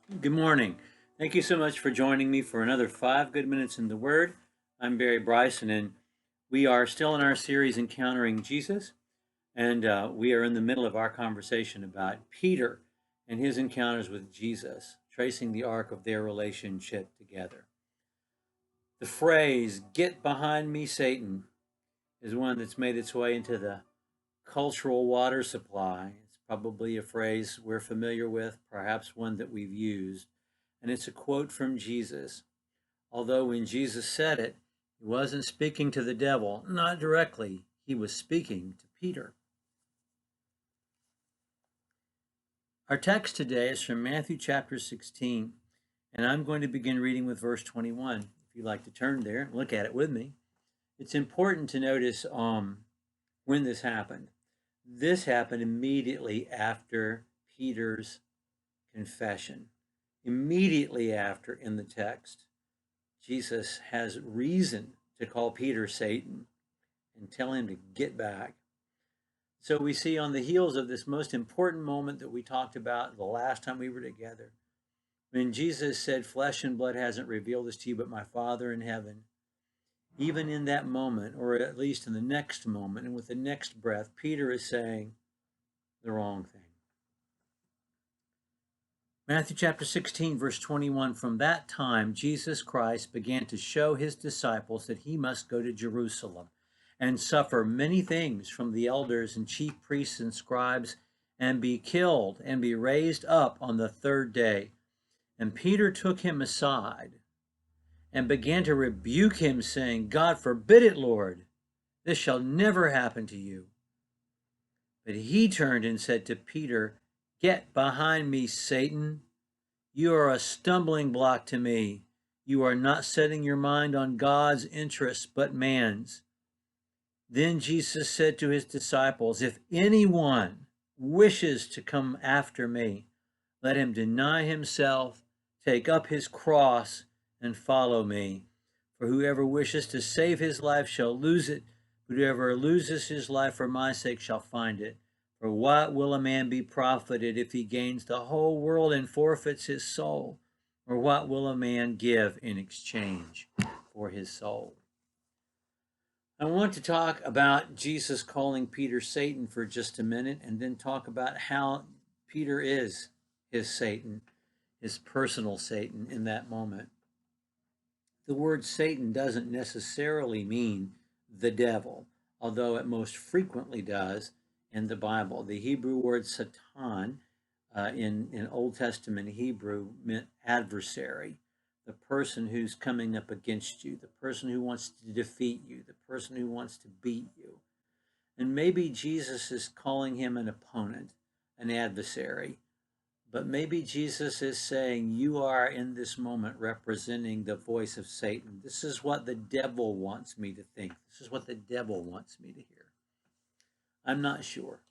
Good morning. Thank you so much for joining me for another 5 good minutes in the Word. I'm Barry Bryson, and we are still in our series Encountering Jesus, and we are in the middle of our conversation about Peter and his encounters with Jesus, tracing the arc of their relationship together. The phrase, "Get behind me, Satan," is one that's made its way into the cultural water supply. It's probably a phrase we're familiar with, perhaps one that we've used. And it's a quote from Jesus. Although when Jesus said it, he wasn't speaking to the devil, not directly, he was speaking to Peter. Our text today is from Matthew chapter 16, and I'm going to begin reading with verse 21. If you'd like to turn there and look at it with me. It's important to notice when this happened. This happened immediately after Peter's confession. Immediately after, in the text, Jesus has reason to call Peter Satan and tell him to get back. So we see on the heels of this most important moment that we talked about the last time we were together, when Jesus said, "Flesh and blood hasn't revealed this to you, but my Father in heaven." Even in that moment, or at least in the next moment, and with the next breath, Peter is saying the wrong thing. Matthew chapter 16, verse 21, from that time Jesus Christ began to show his disciples that he must go to Jerusalem and suffer many things from the elders and chief priests and scribes, and be killed and be raised up on the third day. And Peter took him aside and began to rebuke him, saying, "God forbid it, Lord. This shall never happen to you." But he turned and said to Peter, "Get behind me, Satan. You are a stumbling block to me. You are not setting your mind on God's interests, but man's." Then Jesus said to his disciples, "If anyone wishes to come after me, let him deny himself, take up his cross, and follow me. For whoever wishes to save his life shall lose it, but whoever loses his life for my sake shall find it. For what will a man be profited if he gains the whole world and forfeits his soul? Or what will a man give in exchange for his soul?" I want to talk about Jesus calling Peter Satan for just a minute, and then talk about how Peter is his Satan, his personal Satan in that moment. The word Satan doesn't necessarily mean the devil, although it most frequently does in the Bible. The Hebrew word Satan in Old Testament Hebrew meant adversary, the person who's coming up against you, the person who wants to defeat you, the person who wants to beat you. And maybe Jesus is calling him an opponent, an adversary, but maybe Jesus is saying, you are in this moment representing the voice of Satan. This is what the devil wants me to think. This is what the devil wants me to hear. I'm not sure.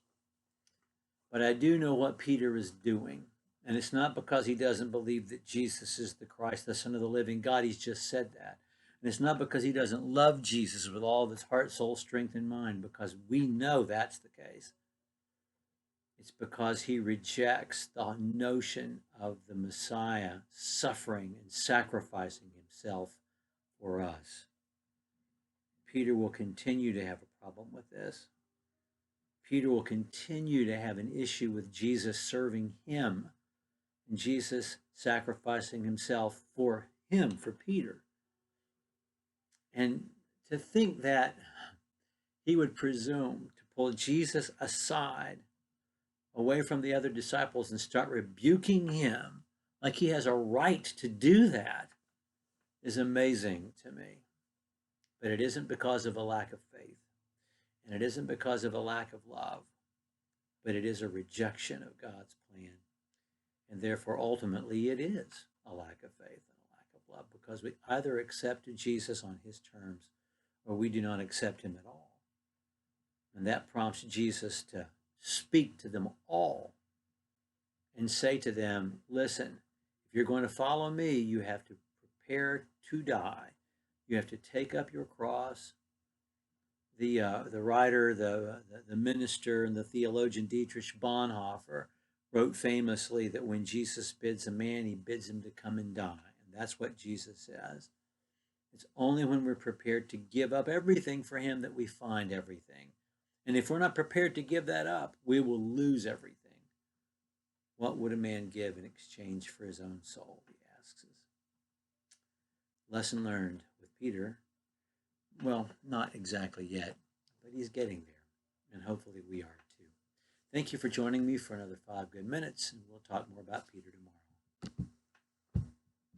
But I do know what Peter is doing. And it's not because he doesn't believe that Jesus is the Christ, the Son of the living God. He's just said that. And it's not because he doesn't love Jesus with all of his heart, soul, strength, and mind, because we know that's the case. It's because he rejects the notion of the Messiah suffering and sacrificing himself for us. Peter will continue to have a problem with this. Peter will continue to have an issue with Jesus serving him and Jesus sacrificing himself for him, for Peter. And to think that he would presume to pull Jesus aside away from the other disciples and start rebuking him like he has a right to do that is amazing to me. But it isn't because of a lack of faith, and it isn't because of a lack of love, but it is a rejection of God's plan. And therefore, ultimately, it is a lack of faith and a lack of love, because we either accept Jesus on his terms or we do not accept him at all. And that prompts Jesus to speak to them all and say to them, listen, if you're going to follow me, you have to prepare to die. You have to take up your cross. The writer, the minister, and the theologian Dietrich Bonhoeffer wrote famously that when Jesus bids a man, he bids him to come and die. And that's what Jesus says. It's only when we're prepared to give up everything for him that we find everything. And if we're not prepared to give that up, we will lose everything. What would a man give in exchange for his own soul, he asks us. Lesson learned with Peter. Well, not exactly yet, but he's getting there. And hopefully we are too. Thank you for joining me for another 5 good minutes, and we'll talk more about Peter tomorrow.